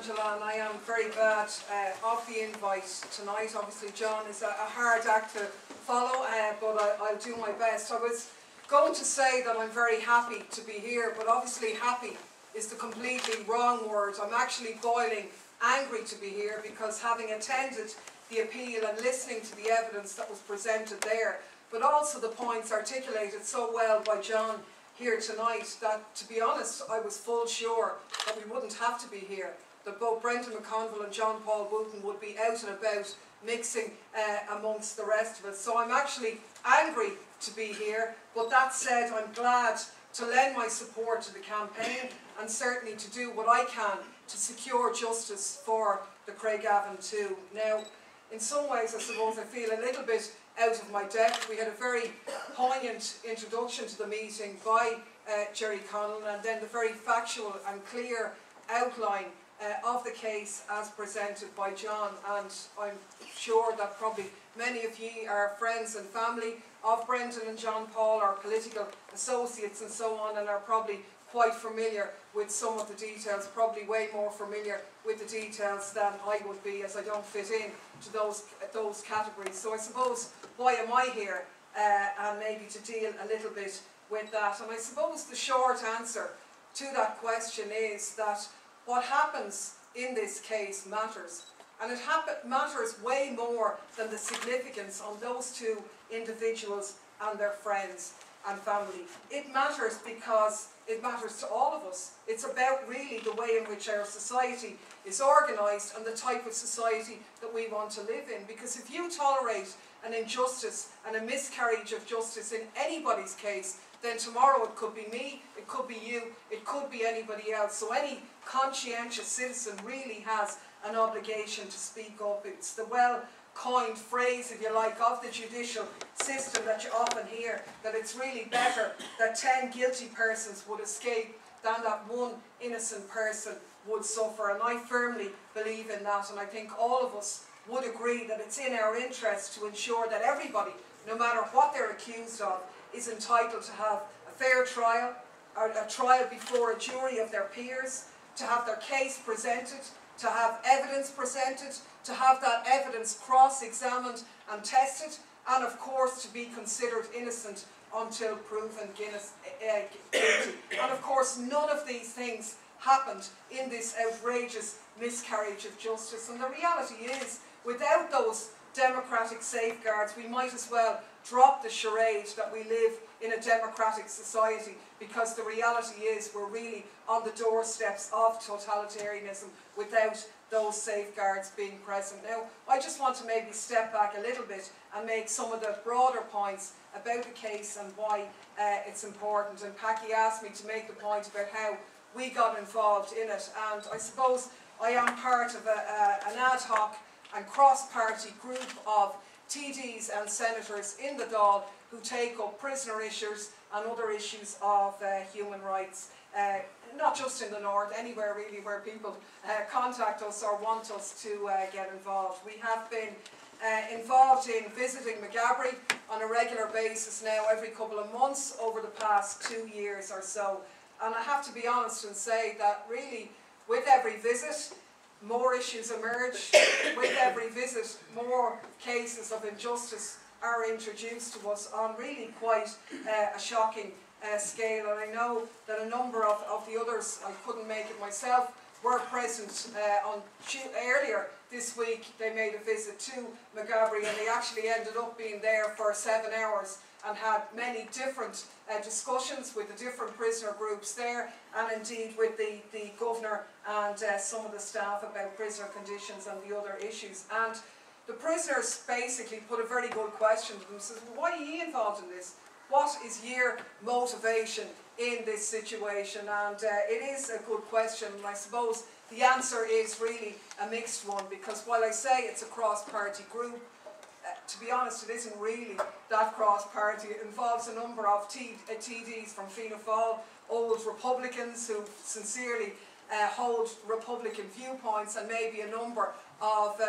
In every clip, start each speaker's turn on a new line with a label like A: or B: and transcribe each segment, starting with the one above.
A: Angela, and I am very glad of the invite tonight. Obviously, John is a hard act to follow, but I'll do my best. I was going to say that I'm very happy to be here, but obviously happy is the completely wrong word. I'm actually boiling angry to be here because having attended the appeal and listening to the evidence that was presented there, but also the points articulated so well by John here tonight, that to be honest I was full sure that we wouldn't have to be here, that both Brendan McConville and John Paul Wooten would be out and about mixing amongst the rest of us. So I'm actually angry to be here, but that said, I'm glad to lend my support to the campaign and certainly to do what I can to secure justice for the Craigavon 2. Now, in some ways I suppose I feel a little bit out of my depth. We had a very poignant introduction to the meeting by Jerry Conlon, and then the very factual and clear outline of the case as presented by John, and I'm sure that probably many of you are friends and family of Brendan and John Paul, our political associates and so on, and are probably quite familiar with some of the details, probably way more familiar with the details than I would be, as I don't fit in to those categories. So I suppose, why am I here? And maybe to deal a little bit with that. And I suppose the short answer to that question is that what happens in this case matters. And it matters way more than the significance on those two individuals and their friends and family. It matters because it matters to all of us. It's about really the way in which our society is organised and the type of society that we want to live in. Because if you tolerate an injustice and a miscarriage of justice in anybody's case, then tomorrow it could be me, it could be you, it could be anybody else. So any conscientious citizen really has an obligation to speak up. It's the well-coined phrase, if you like, of the judicial system that you often hear, that it's really better that 10 guilty persons would escape than that one innocent person would suffer. And I firmly believe in that, and I think all of us would agree that it's in our interest to ensure that everybody, no matter what they're accused of, is entitled to have a fair trial, or a trial before a jury of their peers, to have their case presented, to have evidence presented, to have that evidence cross-examined and tested, and of course to be considered innocent until proven guilty. And of course none of these things happened in this outrageous miscarriage of justice. And the reality is, without those democratic safeguards, we might as well drop the charade that we live in a democratic society, because the reality is we're really on the doorsteps of totalitarianism without those safeguards being present. Now, I just want to maybe step back a little bit and make some of the broader points about the case and why it's important. And Paki asked me to make the point about how we got involved in it, and I suppose I am part of an ad hoc and cross-party group of TDs and senators in the Dáil who take up prisoner issues and other issues of human rights, not just in the north, anywhere really where people contact us or want us to get involved. We have been involved in visiting Maghaberry on a regular basis now, every couple of months over the past 2 years or so. And I have to be honest and say that really, with every visit, more issues emerge. With every visit, more cases of injustice are introduced to us on really quite a shocking scale. And I know that a number of the others, I couldn't make it myself, were present earlier this week. They made a visit to Maghaberry, and they actually ended up being there for 7 hours and had many different discussions with the different prisoner groups there, and indeed with the governor and some of the staff about prisoner conditions and the other issues. And the prisoners basically put a very good question to them. Says, well, why are you involved in this? What is your motivation in this situation? And it is a good question, and I suppose the answer is really a mixed one, because while I say it's a cross-party group, to be honest, it isn't really that cross-party. It involves a number of TDs from Fianna Fáil, old Republicans who sincerely hold Republican viewpoints, and maybe a number of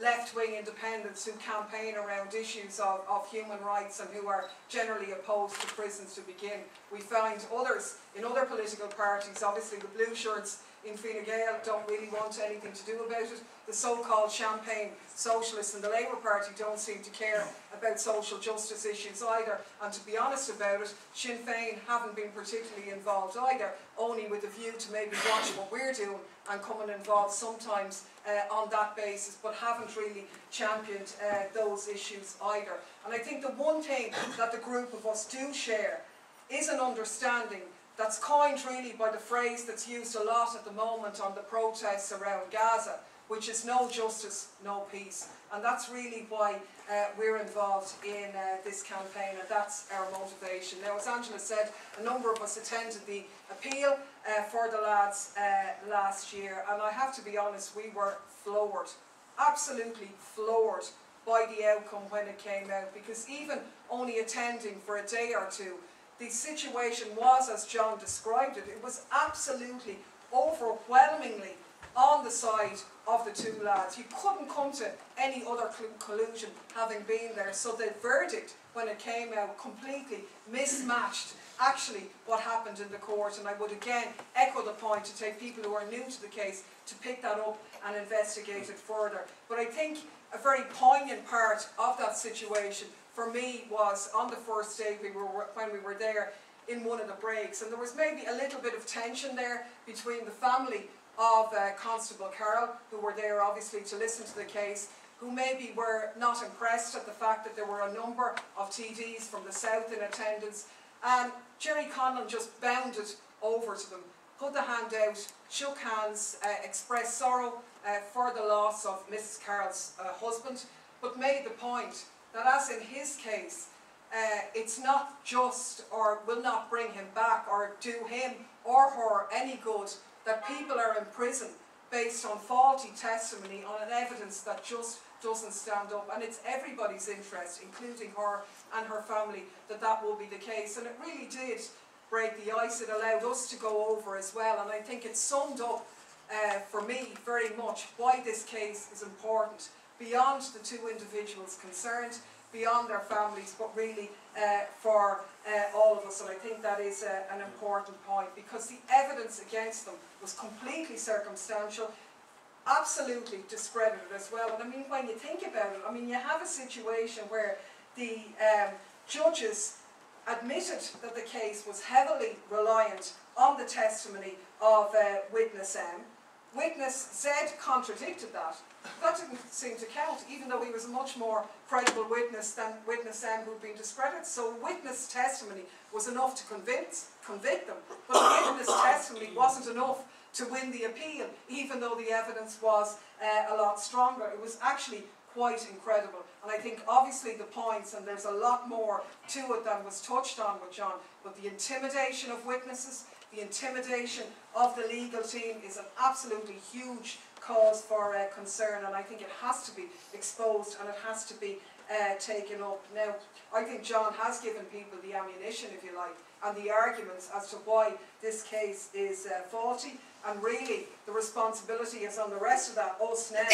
A: left-wing independents who campaign around issues of human rights and who are generally opposed to prisons to begin. We find others in other political parties, obviously the blue shirts in Fine Gael don't really want anything to do about it. The so-called Champagne Socialists and the Labour Party don't seem to care about social justice issues either. And to be honest about it, Sinn Féin haven't been particularly involved either, only with a view to maybe watch what we're doing and coming involved sometimes on that basis, but haven't really championed those issues either. And I think the one thing that the group of us do share is an understanding that's coined really by the phrase that's used a lot at the moment on the protests around Gaza, which is no justice, no peace. And that's really why we're involved in this campaign, and that's our motivation. Now, as Angela said, a number of us attended the appeal for the lads last year, and I have to be honest, we were floored, absolutely floored by the outcome when it came out, because even only attending for a day or two, the situation was, as John described it, it was absolutely overwhelmingly on the side of the two lads. You couldn't come to any other conclusion having been there. So the verdict, when it came out, completely mismatched actually what happened in the court. And I would again echo the point to take people who are new to the case to pick that up and investigate it further. But I think a very poignant part of that situation for me was on the first day when we were there in one of the breaks, and there was maybe a little bit of tension there between the family of Constable Carroll, who were there obviously to listen to the case, who maybe were not impressed at the fact that there were a number of TDs from the south in attendance, and Jerry Conlon just bounded over to them, put the hand out, shook hands, expressed sorrow for the loss of Mrs. Carroll's husband, but made the point that as in his case, it's not just, or will not bring him back or do him or her any good, that people are in prison based on faulty testimony, on an evidence that just doesn't stand up. And it's everybody's interest, including her and her family, that that will be the case. And it really did break the ice. It allowed us to go over as well. And I think it summed up for me very much why this case is important, beyond the two individuals concerned, beyond their families, but really for all of us. And I think that is an important point, because the evidence against them was completely circumstantial, absolutely discredited as well. And I mean, when you think about it, I mean, you have a situation where the judges admitted that the case was heavily reliant on the testimony of witness M. Witness Z contradicted that. That didn't seem to count, even though he was a much more credible witness than witness M, who'd been discredited. So witness testimony was enough to convict them, but witness testimony wasn't enough to win the appeal, even though the evidence was a lot stronger. It was actually quite incredible. And I think obviously the points, and there's a lot more to it than was touched on with John, but the intimidation of witnesses, the intimidation of the legal team is an absolutely huge cause for concern, and I think it has to be exposed and it has to be taken up. Now, I think John has given people the ammunition, if you like, and the arguments as to why this case is faulty, and really the responsibility is on the rest of that, us now,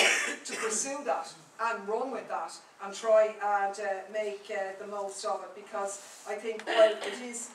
A: to pursue that and run with that and try and make the most of it, because I think while it is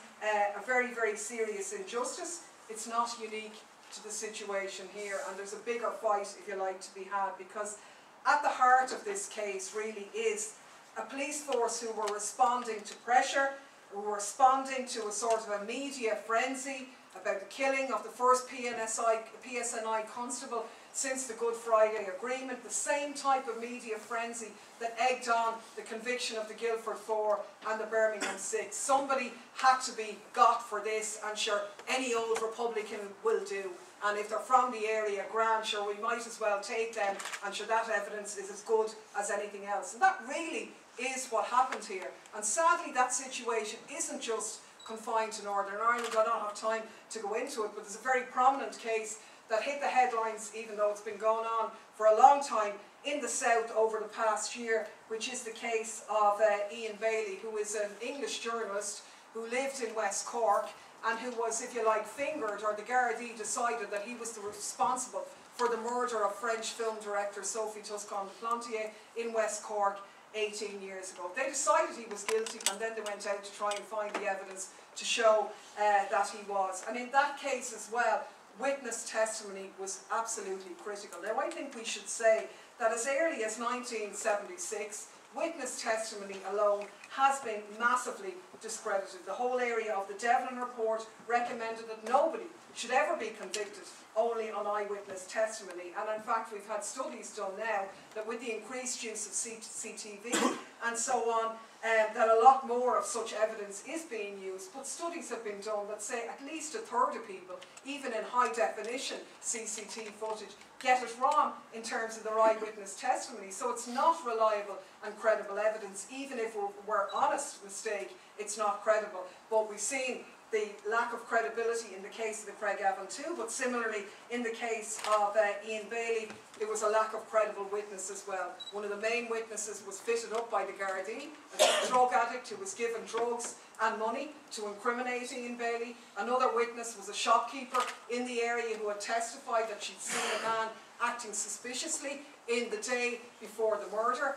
A: a very, very serious injustice, it's not unique to the situation here, and there's a bigger fight, if you like, to be had, because at the heart of this case really is a police force who were responding to pressure, who were responding to a sort of a media frenzy about the killing of the first PSNI constable since the Good Friday Agreement, the same type of media frenzy that egged on the conviction of the Guildford 4 and the Birmingham 6. Somebody had to be got for this, and sure, any old Republican will do. And if they're from the area, grand, sure, we might as well take them, and sure, that evidence is as good as anything else. And that really is what happened here. And sadly, that situation isn't just confined to Northern Ireland. I don't have time to go into it, but there's a very prominent case that hit the headlines, even though it's been going on for a long time, in the south over the past year, which is the case of Ian Bailey, who is an English journalist who lived in West Cork, and who was, if you like, fingered, or the Gardaí decided that he was the responsible for the murder of French film director Sophie Toscan-Plantier in West Cork 18 years ago. They decided he was guilty, and then they went out to try and find the evidence to show that he was. And in that case as well, witness testimony was absolutely critical. Now, I think we should say that as early as 1976, witness testimony alone has been massively discredited. The whole area of the Devlin report recommended that nobody should ever be convicted only on eyewitness testimony. And in fact, we've had studies done now that with the increased use of CCTV and so on, that a lot more of such evidence is being used. But studies have been done that say at least a third of people, even in high definition CCTV footage, get it wrong in terms of their eyewitness testimony. So it's not reliable and credible evidence. Even if we're honest mistake, it's not credible. But we've seen the lack of credibility in the case of the Craigavon too, but similarly in the case of Ian Bailey, there was a lack of credible witness as well. One of the main witnesses was fitted up by the Gardaí, a drug addict who was given drugs and money to incriminate Ian Bailey. Another witness was a shopkeeper in the area who had testified that she'd seen a man acting suspiciously in the day before the murder.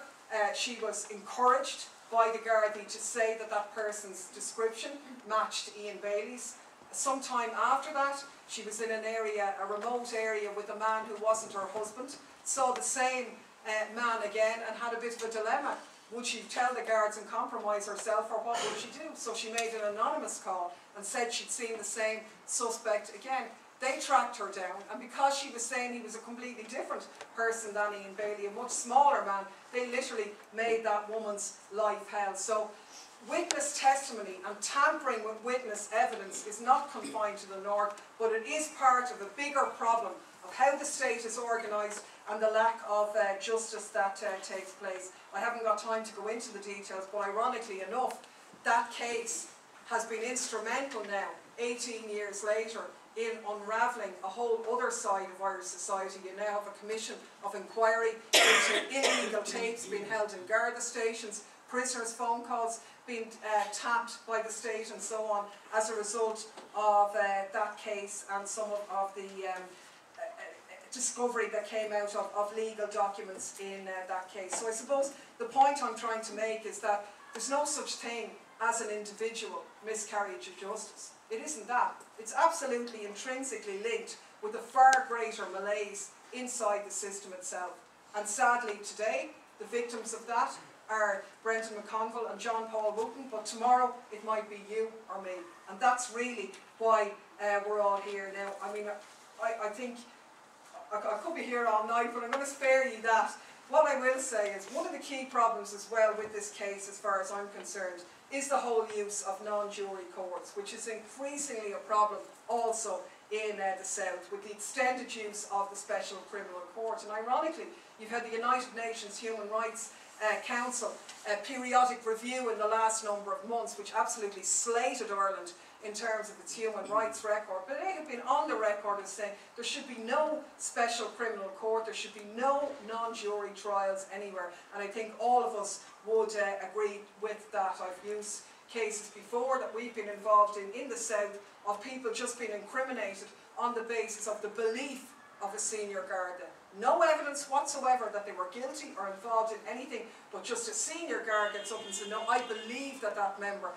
A: She was encouraged by the Gardaí to say that that person's description matched Ian Bailey's. Sometime after that, she was in an area, a remote area, with a man who wasn't her husband, saw the same man again and had a bit of a dilemma. Would she tell the guards and compromise herself, or what would she do? So she made an anonymous call and said she'd seen the same suspect again. They tracked her down, and because she was saying he was a completely different person than Ian Bailey, a much smaller man, they literally made that woman's life hell. So witness testimony and tampering with witness evidence is not confined to the North, but it is part of a bigger problem of how the state is organised and the lack of justice that takes place. I haven't got time to go into the details, but ironically enough, that case has been instrumental now, 18 years later, in unravelling a whole other side of Irish society. You now have a commission of inquiry into illegal tapes being held in Garda stations, prisoners' phone calls being tapped by the state and so on as a result of that case and some of the discovery that came out of legal documents in that case. So I suppose the point I'm trying to make is that there's no such thing as an individual miscarriage of justice. It isn't that. It's absolutely intrinsically linked with a far greater malaise inside the system itself. And sadly today, the victims of that are Brendan McConville and John Paul Wooten, but tomorrow it might be you or me. And that's really why we're all here now. I mean, I think I could be here all night, but I'm going to spare you that. What I will say is one of the key problems as well with this case, as far as I'm concerned, is the whole use of non-jury courts, which is increasingly a problem also in the South, with the extended use of the Special Criminal Court. And ironically, you've had the United Nations Human Rights Council periodic review in the last number of months, which absolutely slated Ireland in terms of its human rights record. But they have been on the record as saying there should be no special criminal court, there should be no non-jury trials anywhere. And I think all of us would agree with that. I've used cases before that we've been involved in the South of people just being incriminated on the basis of the belief of a senior Garda. No evidence whatsoever that they were guilty or involved in anything, but just a senior guard gets up and says, no, I believe that that member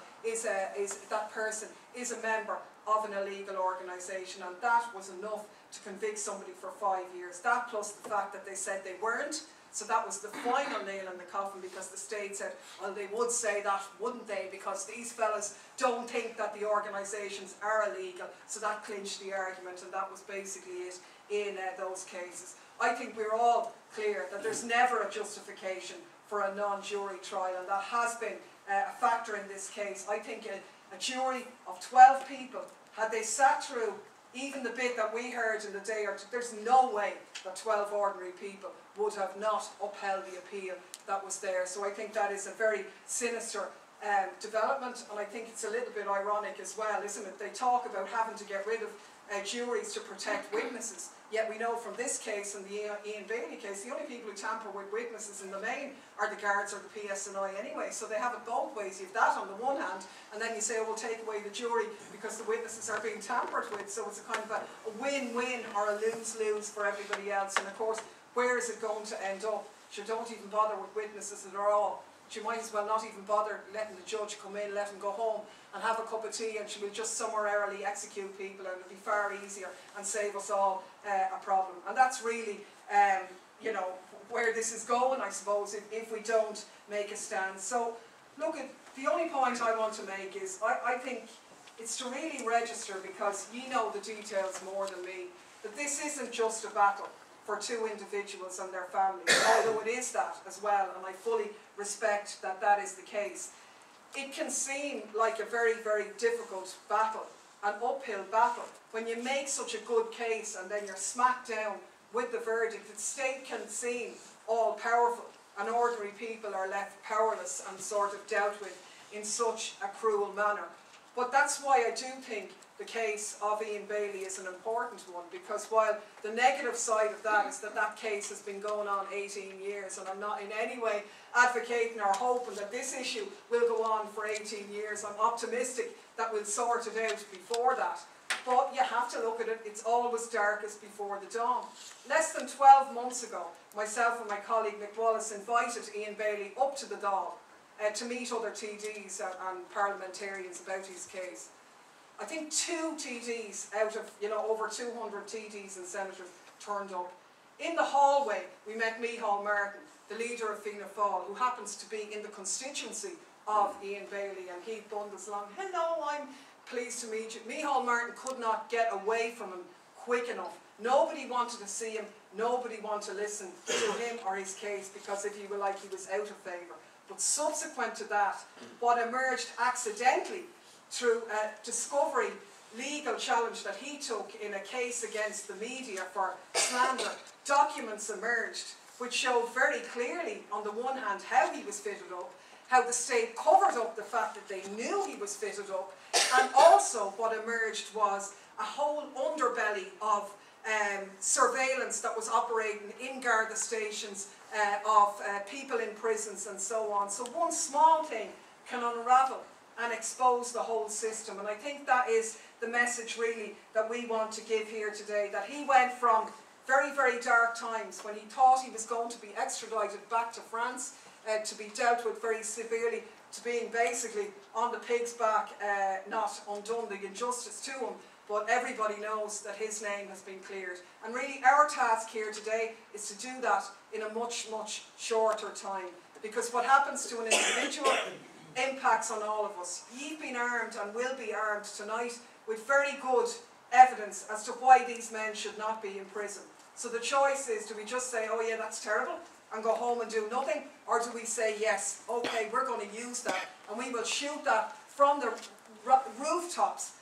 A: that person is a member of an illegal organisation, and that was enough to convict somebody for 5 years. That plus the fact that they said they weren't, so that was the final nail in the coffin, because the state said, well, they would say that, wouldn't they, because these fellas don't think that the organisations are illegal, so that clinched the argument, and that was basically it in those cases. I think we're all clear that there's never a justification for a non-jury trial, and that has been a factor in this case. I think a jury of 12 people, had they sat through even the bit that we heard in the day or two, there's no way that 12 ordinary people would have not upheld the appeal that was there. So I think that is a very sinister development, and I think it's a little bit ironic as well, isn't it? They talk about having to get rid of juries to protect witnesses, yet we know from this case and the Ian Bailey case, the only people who tamper with witnesses in the main are the guards or the PSNI anyway, so they have it both ways. You have that on the one hand, and then you say, oh, we'll take away the jury because the witnesses are being tampered with, so it's a kind of a win-win or a lose-lose for everybody else. And of course, where is it going to end up? You don't even bother with witnesses at all, she might as well not even bother letting the judge come in, let him go home and have a cup of tea, and she will just summarily execute people, and it'll be far easier and save us all a problem. And that's really, you know, where this is going, I suppose, if we don't make a stand. So, look, the only point I want to make is I think it's to really register, because you know the details more than me, that this isn't just a battle for two individuals and their families, although it is that as well, and I fully respect that that is the case. It can seem like a very, very difficult battle, an uphill battle, when you make such a good case and then you're smacked down with the verdict. The state can seem all-powerful, and ordinary people are left powerless and sort of dealt with in such a cruel manner. But that's why I do think the case of Ian Bailey is an important one, because while the negative side of that is that that case has been going on 18 years, and I'm not in any way advocating or hoping that this issue will go on for 18 years. I'm optimistic that we'll sort it out before that. But you have to look at it, it's always darkest before the dawn. Less than 12 months ago, myself and my colleague Mick Wallace invited Ian Bailey up to the Dáil to meet other TDs and parliamentarians about his case. I think 2 TDs out of, you know, over 200 TDs and senators turned up. In the hallway, we met Micheál Martin, the leader of Fianna Fáil, who happens to be in the constituency of Ian Bailey, and he bundles along, "Hello, I'm pleased to meet you." Micheál Martin could not get away from him quick enough. Nobody wanted to see him, nobody wanted to listen to him or his case, because if you were like, he was out of favour. But subsequent to that, what emerged accidentally through a discovery legal challenge that he took in a case against the media for slander, documents emerged which showed very clearly, on the one hand, how he was fitted up, how the state covered up the fact that they knew he was fitted up, and also what emerged was a whole underbelly of surveillance that was operating in Garda stations, of people in prisons and so on. So one small thing can unravel and expose the whole system, and I think that is the message really that we want to give here today, that he went from very, very dark times when he thought he was going to be extradited back to France to be dealt with very severely, to being basically on the pig's back, not undone the injustice to him, but everybody knows that his name has been cleared. And really our task here today is to do that in a much, much shorter time, because what happens to an individual impacts on all of us. You've been armed and will be armed tonight with very good evidence as to why these men should not be in prison. So the choice is, do we just say, oh yeah, that's terrible, and go home and do nothing, or do we say, yes, okay, we're going to use that, and we will shoot that from the rooftops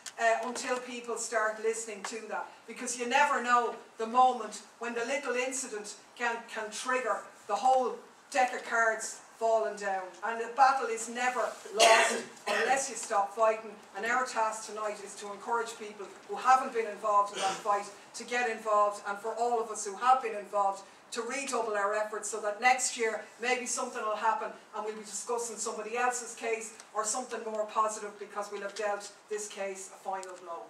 A: until people start listening to that, because you never know the moment when the little incident can trigger the whole deck of cards falling down. And the battle is never lost unless you stop fighting, and our task tonight is to encourage people who haven't been involved in that fight to get involved, and for all of us who have been involved to redouble our efforts, so that next year maybe something will happen and we'll be discussing somebody else's case or something more positive, because we'll have dealt this case a final blow.